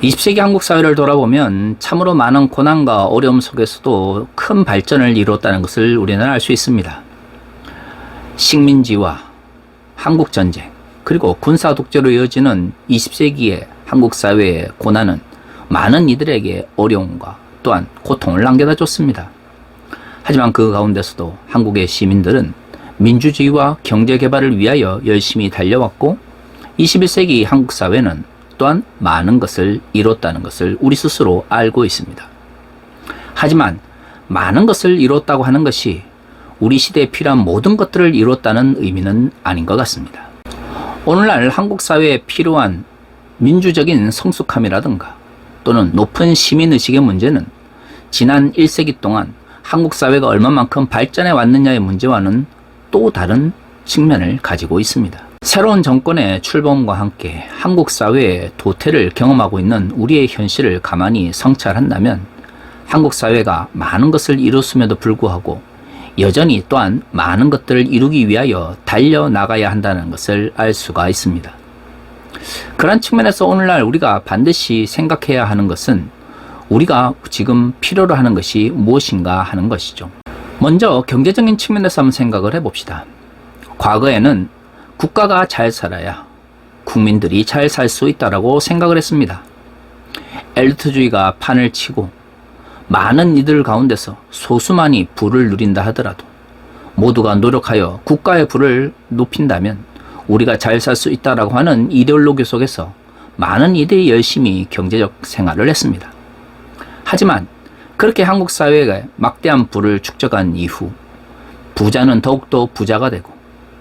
20세기 한국 사회를 돌아보면 참으로 많은 고난과 어려움 속에서도 큰 발전을 이루었다는 것을 우리는 알 수 있습니다. 식민지와 한국전쟁, 그리고 군사 독재로 이어지는 20세기의 한국 사회의 고난은 많은 이들에게 어려움과 또한 고통을 남겨다 줬습니다. 하지만 그 가운데서도 한국의 시민들은 민주주의와 경제개발을 위하여 열심히 달려왔고 21세기 한국 사회는 또한 많은 것을 이뤘다는 것을 우리 스스로 알고 있습니다. 하지만 많은 것을 이뤘다고 하는 것이 우리 시대에 필요한 모든 것들을 이뤘다는 의미는 아닌 것 같습니다. 오늘날 한국 사회에 필요한 민주적인 성숙함이라든가 또는 높은 시민의식의 문제는 지난 1세기 동안 한국 사회가 얼마만큼 발전해 왔느냐의 문제와는 또 다른 측면을 가지고 있습니다. 새로운 정권의 출범과 함께 한국 사회의 도태를 경험하고 있는 우리의 현실을 가만히 성찰한다면 한국 사회가 많은 것을 이뤘음에도 불구하고 여전히 또한 많은 것들을 이루기 위하여 달려나가야 한다는 것을 알 수가 있습니다. 그런 측면에서 오늘날 우리가 반드시 생각해야 하는 것은 우리가 지금 필요로 하는 것이 무엇인가 하는 것이죠. 먼저 경제적인 측면에서 한번 생각을 해봅시다. 과거에는 국가가 잘 살아야 국민들이 잘 살 수 있다고 생각을 했습니다. 엘리트주의가 판을 치고 많은 이들 가운데서 소수만이 부를 누린다 하더라도 모두가 노력하여 국가의 부를 높인다면 우리가 잘 살 수 있다라고 하는 이데올로기 속에서 많은 이들이 열심히 경제적 생활을 했습니다. 하지만 그렇게 한국 사회가 막대한 부를 축적한 이후 부자는 더욱더 부자가 되고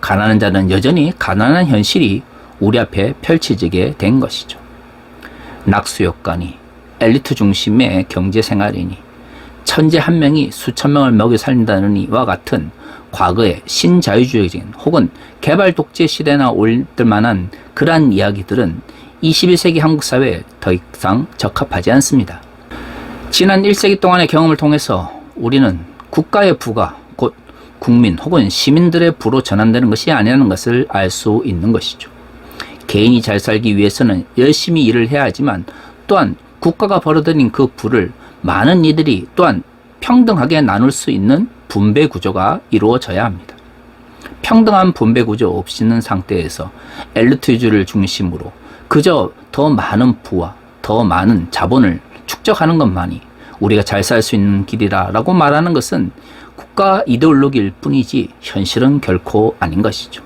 가난한 자는 여전히 가난한 현실이 우리 앞에 펼쳐지게 된 것이죠. 낙수효과니 엘리트 중심의 경제생활이니 천재 한 명이 수천 명을 먹여 살린다는 이와 같은 과거의 신자유주의적인 혹은 개발 독재 시대나 올들 만한 그러한 이야기들은 21세기 한국 사회에 더 이상 적합하지 않습니다. 지난 1세기 동안의 경험을 통해서 우리는 국가의 부가 곧 국민 혹은 시민들의 부로 전환되는 것이 아니라는 것을 알 수 있는 것이죠. 개인이 잘 살기 위해서는 열심히 일을 해야 하지만 또한 국가가 벌어들인 그 부를 많은 이들이 또한 평등하게 나눌 수 있는 분배 구조가 이루어져야 합니다. 평등한 분배 구조 없이는 상태에서 엘리트주의를 중심으로 그저 더 많은 부와 더 많은 자본을 축적하는 것만이 우리가 잘 살 수 있는 길이라고 말하는 것은 국가 이데올로기일 뿐이지 현실은 결코 아닌 것이죠.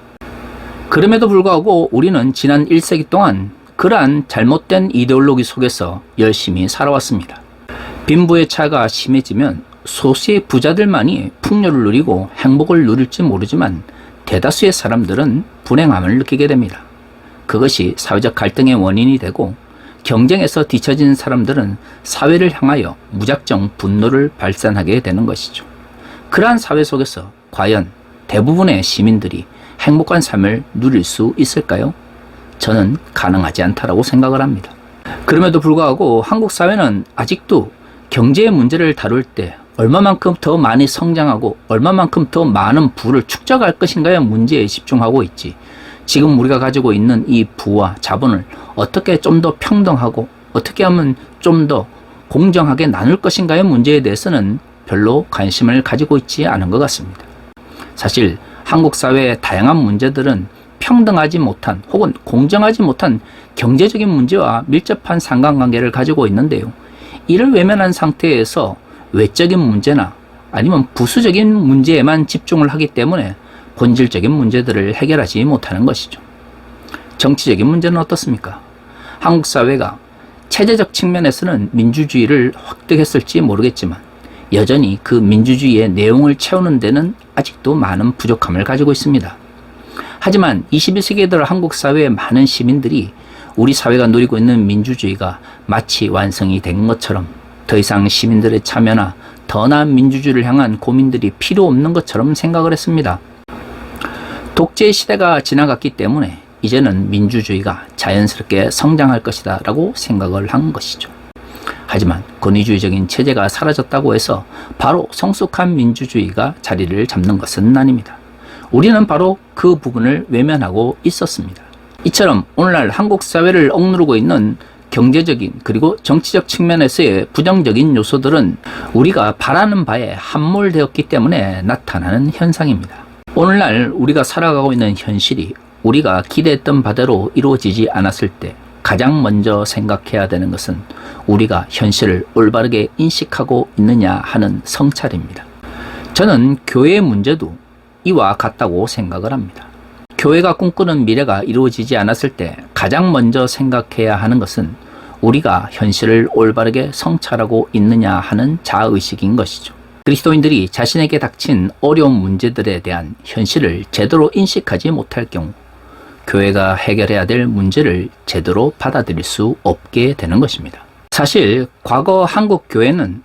그럼에도 불구하고 우리는 지난 1세기 동안 그러한 잘못된 이데올로기 속에서 열심히 살아왔습니다. 빈부의 차이가 심해지면 소수의 부자들만이 풍요를 누리고 행복을 누릴지 모르지만 대다수의 사람들은 불행함을 느끼게 됩니다. 그것이 사회적 갈등의 원인이 되고 경쟁에서 뒤처진 사람들은 사회를 향하여 무작정 분노를 발산하게 되는 것이죠. 그러한 사회 속에서 과연 대부분의 시민들이 행복한 삶을 누릴 수 있을까요? 저는 가능하지 않다라고 생각을 합니다. 그럼에도 불구하고 한국 사회는 아직도 경제의 문제를 다룰 때 얼마만큼 더 많이 성장하고 얼마만큼 더 많은 부를 축적할 것인가의 문제에 집중하고 있지, 지금 우리가 가지고 있는 이 부와 자본을 어떻게 좀 더 평등하고 어떻게 하면 좀 더 공정하게 나눌 것인가의 문제에 대해서는 별로 관심을 가지고 있지 않은 것 같습니다. 사실 한국 사회의 다양한 문제들은 평등하지 못한 혹은 공정하지 못한 경제적인 문제와 밀접한 상관관계를 가지고 있는데요. 이를 외면한 상태에서 외적인 문제나 아니면 부수적인 문제에만 집중을 하기 때문에 본질적인 문제들을 해결하지 못하는 것이죠. 정치적인 문제는 어떻습니까? 한국 사회가 체제적 측면에서는 민주주의를 획득했을지 모르겠지만 여전히 그 민주주의의 내용을 채우는 데는 아직도 많은 부족함을 가지고 있습니다. 하지만 21세기 들어 한국 사회의 많은 시민들이 우리 사회가 누리고 있는 민주주의가 마치 완성이 된 것처럼 더 이상 시민들의 참여나 더 나은 민주주의를 향한 고민들이 필요 없는 것처럼 생각을 했습니다. 독재 시대가 지나갔기 때문에 이제는 민주주의가 자연스럽게 성장할 것이다 라고 생각을 한 것이죠. 하지만 권위주의적인 체제가 사라졌다고 해서 바로 성숙한 민주주의가 자리를 잡는 것은 아닙니다. 우리는 바로 그 부분을 외면하고 있었습니다. 이처럼 오늘날 한국 사회를 억누르고 있는 경제적인 그리고 정치적 측면에서의 부정적인 요소들은 우리가 바라는 바에 함몰되었기 때문에 나타나는 현상입니다. 오늘날 우리가 살아가고 있는 현실이 우리가 기대했던 바대로 이루어지지 않았을 때 가장 먼저 생각해야 되는 것은 우리가 현실을 올바르게 인식하고 있느냐 하는 성찰입니다. 저는 교회의 문제도 이와 같다고 생각을 합니다. 교회가 꿈꾸는 미래가 이루어지지 않았을 때 가장 먼저 생각해야 하는 것은 우리가 현실을 올바르게 성찰하고 있느냐 하는 자아의식인 것이죠. 그리스도인들이 자신에게 닥친 어려운 문제들에 대한 현실을 제대로 인식하지 못할 경우 교회가 해결해야 될 문제를 제대로 받아들일 수 없게 되는 것입니다. 사실 과거 한국 교회는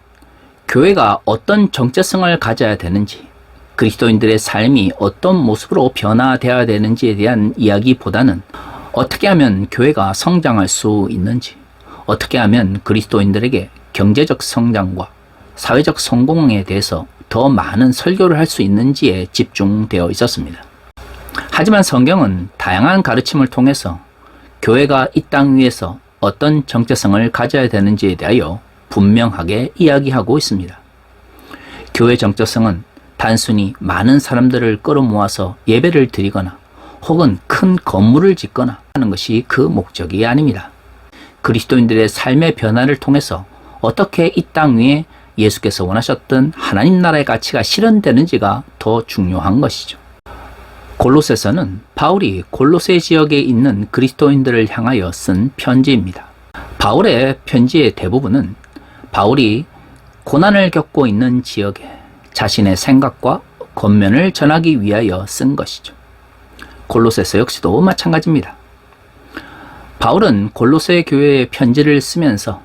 교회가 어떤 정체성을 가져야 되는지, 그리스도인들의 삶이 어떤 모습으로 변화되어야 되는지에 대한 이야기보다는 어떻게 하면 교회가 성장할 수 있는지, 어떻게 하면 그리스도인들에게 경제적 성장과 사회적 성공에 대해서 더 많은 설교를 할 수 있는지에 집중되어 있었습니다. 하지만 성경은 다양한 가르침을 통해서 교회가 이 땅 위에서 어떤 정체성을 가져야 되는지에 대하여 분명하게 이야기하고 있습니다. 교회 정체성은 단순히 많은 사람들을 끌어모아서 예배를 드리거나 혹은 큰 건물을 짓거나 하는 것이 그 목적이 아닙니다. 그리스도인들의 삶의 변화를 통해서 어떻게 이 땅 위에 예수께서 원하셨던 하나님 나라의 가치가 실현되는지가 더 중요한 것이죠. 골로새서는 바울이 골로새 지역에 있는 그리스도인들을 향하여 쓴 편지입니다. 바울의 편지의 대부분은 바울이 고난을 겪고 있는 지역에 자신의 생각과 권면을 전하기 위하여 쓴 것이죠. 골로새서 역시도 마찬가지입니다. 바울은 골로새 교회에 편지를 쓰면서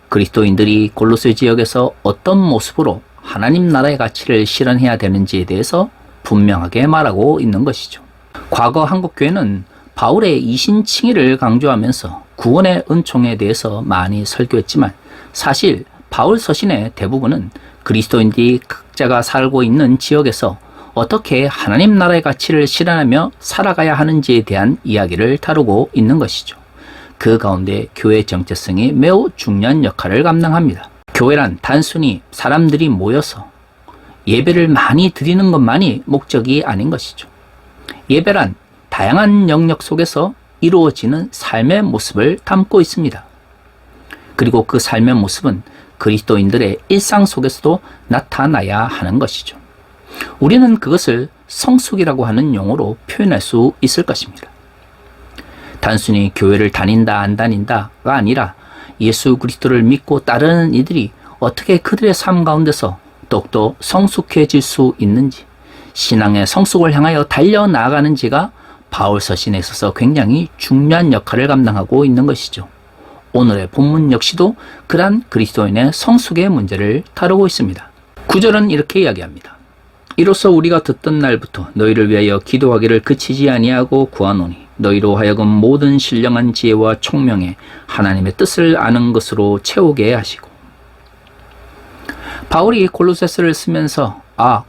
그리스도인들이 골로새 지역에서 어떤 모습으로 하나님 나라의 가치를 실현해야 되는지에 대해서 분명하게 말하고 있는 것이죠. 과거 한국교회는 바울의 이신칭의를 강조하면서 구원의 은총에 대해서 많이 설교했지만 사실 바울 서신의 대부분은 그리스도인들이 각자가 살고 있는 지역에서 어떻게 하나님 나라의 가치를 실현하며 살아가야 하는지에 대한 이야기를 다루고 있는 것이죠. 그 가운데 교회의 정체성이 매우 중요한 역할을 감당합니다. 교회란 단순히 사람들이 모여서 예배를 많이 드리는 것만이 목적이 아닌 것이죠. 예배란 다양한 영역 속에서 이루어지는 삶의 모습을 담고 있습니다. 그리고 그 삶의 모습은 그리스도인들의 일상 속에서도 나타나야 하는 것이죠. 우리는 그것을 성숙이라고 하는 용어로 표현할 수 있을 것입니다. 단순히 교회를 다닌다 안 다닌다가 아니라 예수 그리스도를 믿고 따르는 이들이 어떻게 그들의 삶 가운데서 더욱더 성숙해질 수 있는지, 신앙의 성숙을 향하여 달려나가는지가 바울 서신에 있어서 굉장히 중요한 역할을 감당하고 있는 것이죠. 오늘의 본문 역시도 그러한 그리스도인의 성숙의 문제를 다루고 있습니다. 9절은 이렇게 이야기합니다. 이로써 우리가 듣던 날부터 너희를 위하여 기도하기를 그치지 아니하고 구하노니 너희로 하여금 모든 신령한 지혜와 총명에 하나님의 뜻을 아는 것으로 채우게 하시고. 바울이 골로새서를 쓰면서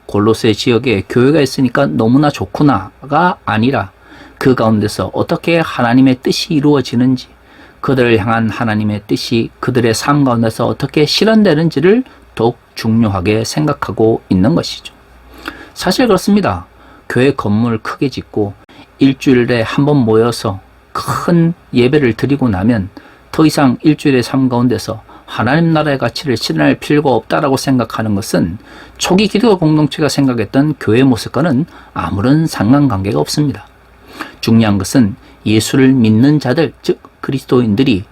골로새 지역에 교회가 있으니까 너무나 좋구나가 아니라 그 가운데서 어떻게 하나님의 뜻이 이루어지는지, 그들을 향한 하나님의 뜻이 그들의 삶 가운데서 어떻게 실현되는지를 더욱 중요하게 생각하고 있는 것이죠. 사실 그렇습니다. 교회 건물 크게 짓고 일주일에 한 번 모여서 큰 예배를 드리고 나면 더 이상 일주일의 삶 가운데서 하나님 나라의 가치를 실현할 필요가 없다라고 생각하는 것은 초기 기독교 공동체가 생각했던 교회 모습과는 아무런 상관관계가 없습니다. 중요한 것은 예수를 믿는 자들, 즉 그리스도인들이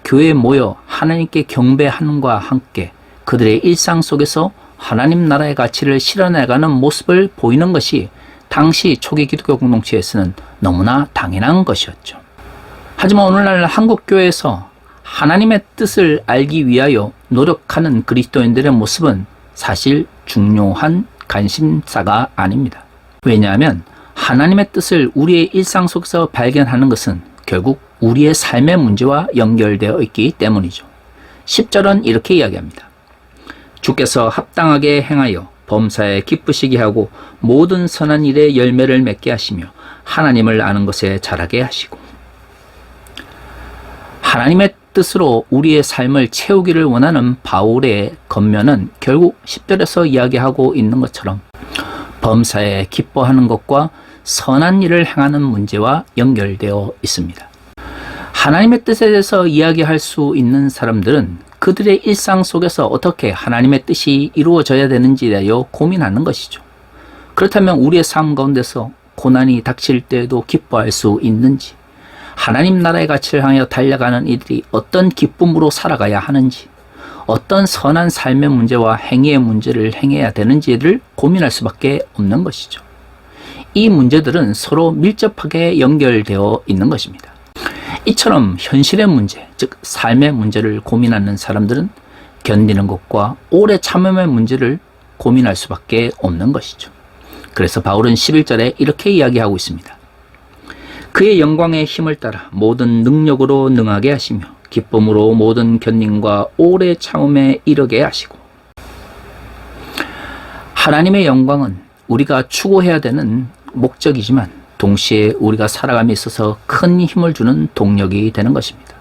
교회에 모여 하나님께 경배함과 함께 그들의 일상 속에서 하나님 나라의 가치를 실현해가는 모습을 보이는 것이 당시 초기 기독교 공동체에서는 너무나 당연한 것이었죠. 하지만 오늘날 한국교회에서 하나님의 뜻을 알기 위하여 노력하는 그리스도인들의 모습은 사실 중요한 관심사가 아닙니다. 왜냐하면 하나님의 뜻을 우리의 일상 속에서 발견하는 것은 결국 우리의 삶의 문제와 연결되어 있기 때문이죠. 10절은 이렇게 이야기합니다. 주께서 합당하게 행하여 범사에 기쁘시게 하고 모든 선한 일에 열매를 맺게 하시며 하나님을 아는 것에 자라게 하시고. 하나님의 뜻으로 우리의 삶을 채우기를 원하는 바울의 겉면은 결국 10절에서 이야기하고 있는 것처럼 범사에 기뻐하는 것과 선한 일을 행하는 문제와 연결되어 있습니다. 하나님의 뜻에 대해서 이야기할 수 있는 사람들은 그들의 일상 속에서 어떻게 하나님의 뜻이 이루어져야 되는지에 대하여 고민하는 것이죠. 그렇다면 우리의 삶 가운데서 고난이 닥칠 때에도 기뻐할 수 있는지, 하나님 나라의 가치를 향하여 달려가는 이들이 어떤 기쁨으로 살아가야 하는지, 어떤 선한 삶의 문제와 행위의 문제를 행해야 되는지를 고민할 수밖에 없는 것이죠. 이 문제들은 서로 밀접하게 연결되어 있는 것입니다. 이처럼 현실의 문제, 즉 삶의 문제를 고민하는 사람들은 견디는 것과 오래 참음의 문제를 고민할 수밖에 없는 것이죠. 그래서 바울은 11절에 이렇게 이야기하고 있습니다. 그의 영광의 힘을 따라 모든 능력으로 능하게 하시며 기쁨으로 모든 견림과 오래 참음에 이르게 하시고. 하나님의 영광은 우리가 추구해야 되는 목적이지만 동시에 우리가 살아감에 있어서 큰 힘을 주는 동력이 되는 것입니다.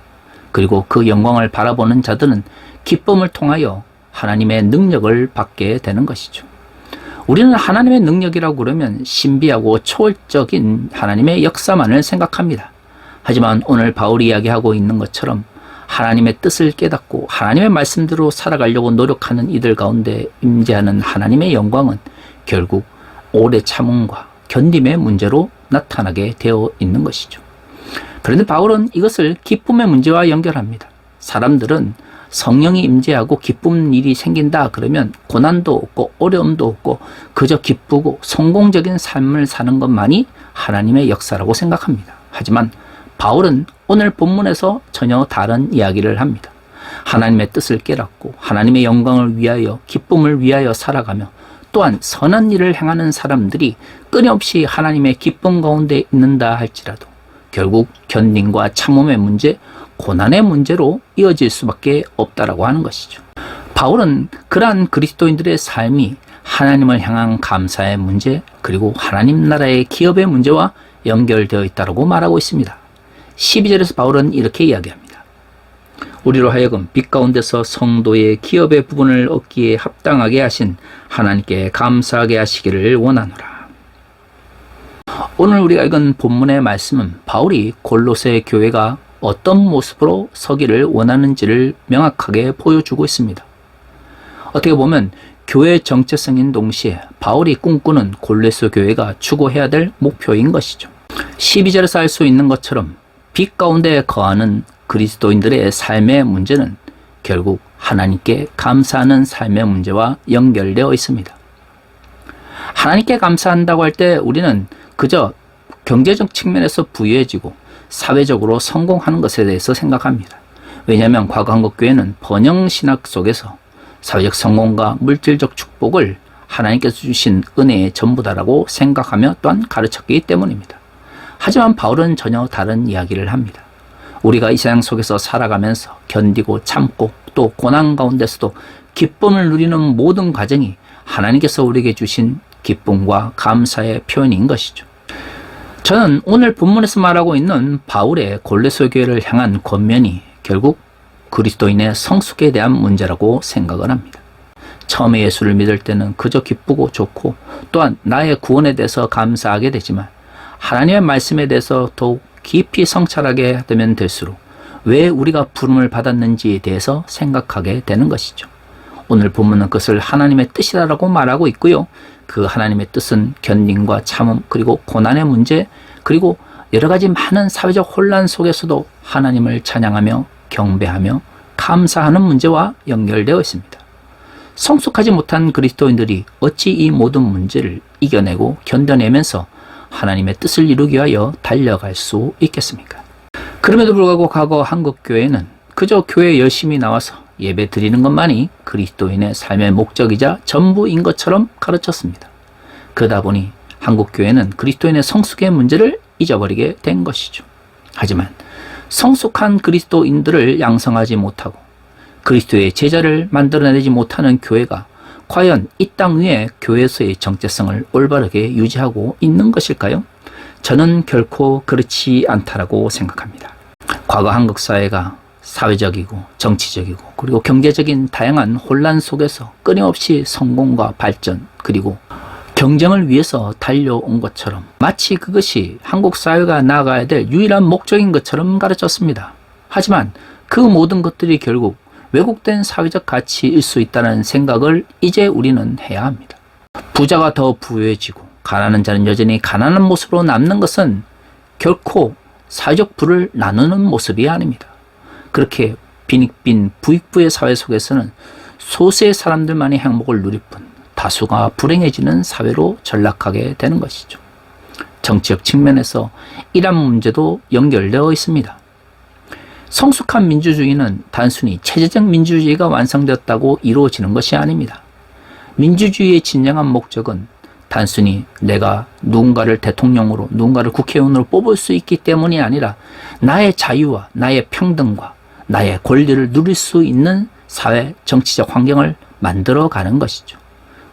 그리고 그 영광을 바라보는 자들은 기쁨을 통하여 하나님의 능력을 받게 되는 것이죠. 우리는 하나님의 능력이라고 그러면 신비하고 초월적인 하나님의 역사만을 생각합니다. 하지만 오늘 바울이 이야기하고 있는 것처럼 하나님의 뜻을 깨닫고 하나님의 말씀대로 살아가려고 노력하는 이들 가운데 임재하는 하나님의 영광은 결국 오래 참음과 견딤의 문제로 나타나게 되어 있는 것이죠. 그런데 바울은 이것을 기쁨의 문제와 연결합니다. 사람들은 성령이 임재하고 기쁜 일이 생긴다 그러면 고난도 없고 어려움도 없고 그저 기쁘고 성공적인 삶을 사는 것만이 하나님의 역사라고 생각합니다. 하지만 바울은 오늘 본문에서 전혀 다른 이야기를 합니다. 하나님의 뜻을 깨닫고 하나님의 영광을 위하여 기쁨을 위하여 살아가며 또한 선한 일을 행하는 사람들이 끊임없이 하나님의 기쁨 가운데 있는다 할지라도 결국 견딤과 참음의 문제, 고난의 문제로 이어질 수밖에 없다라고 하는 것이죠. 바울은 그러한 그리스도인들의 삶이 하나님을 향한 감사의 문제, 그리고 하나님 나라의 기업의 문제와 연결되어 있다고 말하고 있습니다. 12절에서 바울은 이렇게 이야기합니다. 우리로 하여금 빛 가운데서 성도의 기업의 부분을 얻기에 합당하게 하신 하나님께 감사하게 하시기를 원하노라. 오늘 우리가 읽은 본문의 말씀은 바울이 골로새 교회가 어떤 모습으로 서기를 원하는지를 명확하게 보여주고 있습니다. 어떻게 보면 교회의 정체성인 동시에 바울이 꿈꾸는 골로새 교회가 추구해야 될 목표인 것이죠. 12절에서 알 수 있는 것처럼 빛 가운데 거하는 그리스도인들의 삶의 문제는 결국 하나님께 감사하는 삶의 문제와 연결되어 있습니다. 하나님께 감사한다고 할 때 우리는 그저 경제적 측면에서 부유해지고 사회적으로 성공하는 것에 대해서 생각합니다. 왜냐하면 과거 한국교회는 번영신학 속에서 사회적 성공과 물질적 축복을 하나님께서 주신 은혜의 전부다라고 생각하며 또한 가르쳤기 때문입니다. 하지만 바울은 전혀 다른 이야기를 합니다. 우리가 이 세상 속에서 살아가면서 견디고 참고 또 고난 가운데서도 기쁨을 누리는 모든 과정이 하나님께서 우리에게 주신 기쁨과 감사의 표현인 것이죠. 저는 오늘 본문에서 말하고 있는 바울의 골로새 교회를 향한 권면이 결국 그리스도인의 성숙에 대한 문제라고 생각을 합니다. 처음에 예수를 믿을 때는 그저 기쁘고 좋고 또한 나의 구원에 대해서 감사하게 되지만 하나님의 말씀에 대해서 더욱 깊이 성찰하게 되면 될수록 왜 우리가 부름을 받았는지에 대해서 생각하게 되는 것이죠. 오늘 본문은 그것을 하나님의 뜻이라고 말하고 있고요. 그 하나님의 뜻은 견딤과 참음 그리고 고난의 문제 그리고 여러 가지 많은 사회적 혼란 속에서도 하나님을 찬양하며 경배하며 감사하는 문제와 연결되어 있습니다. 성숙하지 못한 그리스도인들이 어찌 이 모든 문제를 이겨내고 견뎌내면서 하나님의 뜻을 이루기 위하여 달려갈 수 있겠습니까? 그럼에도 불구하고 과거 한국교회는 그저 교회에 열심히 나와서 예배 드리는 것만이 그리스도인의 삶의 목적이자 전부인 것처럼 가르쳤습니다. 그러다 보니 한국교회는 그리스도인의 성숙의 문제를 잊어버리게 된 것이죠. 하지만 성숙한 그리스도인들을 양성하지 못하고 그리스도의 제자를 만들어내지 못하는 교회가 과연 이 땅 위에 교회에서의 정체성을 올바르게 유지하고 있는 것일까요? 저는 결코 그렇지 않다라고 생각합니다. 과거 한국 사회가 사회적이고 정치적이고 그리고 경제적인 다양한 혼란 속에서 끊임없이 성공과 발전 그리고 경쟁을 위해서 달려온 것처럼 마치 그것이 한국 사회가 나아가야 될 유일한 목적인 것처럼 가르쳤습니다. 하지만 그 모든 것들이 결국 왜곡된 사회적 가치일 수 있다는 생각을 이제 우리는 해야 합니다. 부자가 더 부유해지고 가난한 자는 여전히 가난한 모습으로 남는 것은 결코 사회적 부를 나누는 모습이 아닙니다. 그렇게 빈익빈 부익부의 사회 속에서는 소수의 사람들만이 행복을 누릴 뿐 다수가 불행해지는 사회로 전락하게 되는 것이죠. 정치적 측면에서 이런 문제도 연결되어 있습니다. 성숙한 민주주의는 단순히 체제적 민주주의가 완성되었다고 이루어지는 것이 아닙니다. 민주주의의 진정한 목적은 단순히 내가 누군가를 대통령으로 누군가를 국회의원으로 뽑을 수 있기 때문이 아니라 나의 자유와 나의 평등과 나의 권리를 누릴 수 있는 사회 정치적 환경을 만들어가는 것이죠.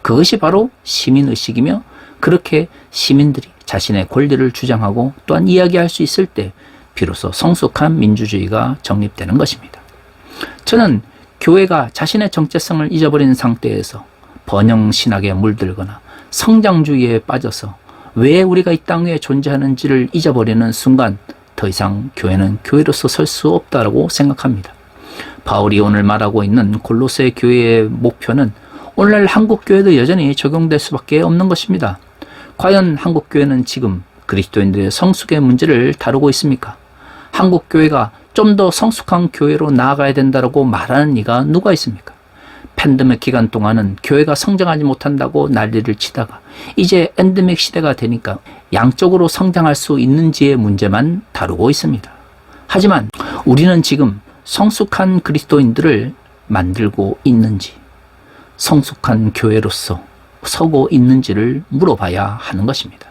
그것이 바로 시민의식이며 그렇게 시민들이 자신의 권리를 주장하고 또한 이야기할 수 있을 때 비로소 성숙한 민주주의가 정립되는 것입니다. 저는 교회가 자신의 정체성을 잊어버린 상태에서 번영신학에 물들거나 성장주의에 빠져서 왜 우리가 이 땅 위에 존재하는지를 잊어버리는 순간 더 이상 교회는 교회로서 설 수 없다고 생각합니다. 바울이 오늘 말하고 있는 골로새 교회의 목표는 오늘날 한국 교회도 여전히 적용될 수밖에 없는 것입니다. 과연 한국 교회는 지금 그리스도인들의 성숙의 문제를 다루고 있습니까? 한국 교회가 좀 더 성숙한 교회로 나아가야 된다고 말하는 이가 누가 있습니까? 팬데믹 기간 동안은 교회가 성장하지 못한다고 난리를 치다가 이제 엔데믹 시대가 되니까 양쪽으로 성장할 수 있는지의 문제만 다루고 있습니다. 하지만 우리는 지금 성숙한 그리스도인들을 만들고 있는지, 성숙한 교회로서 서고 있는지를 물어봐야 하는 것입니다.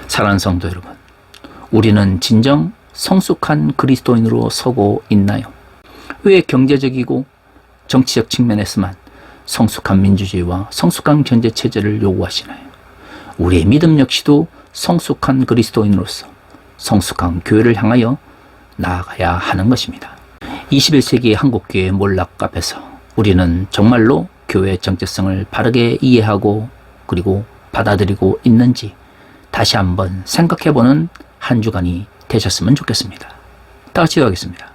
사랑하는 성도 여러분, 우리는 진정 성숙한 그리스도인으로 서고 있나요? 왜 경제적이고 정치적 측면에서만 성숙한 민주주의와 성숙한 경제체제를 요구하시나요? 우리의 믿음 역시도 성숙한 그리스도인으로서 성숙한 교회를 향하여 나아가야 하는 것입니다. 21세기 한국교회의 몰락 앞에서 우리는 정말로 교회의 정체성을 바르게 이해하고 그리고 받아들이고 있는지 다시 한번 생각해보는 한 주간이 되셨으면 좋겠습니다. 다 같이 기도하겠습니다.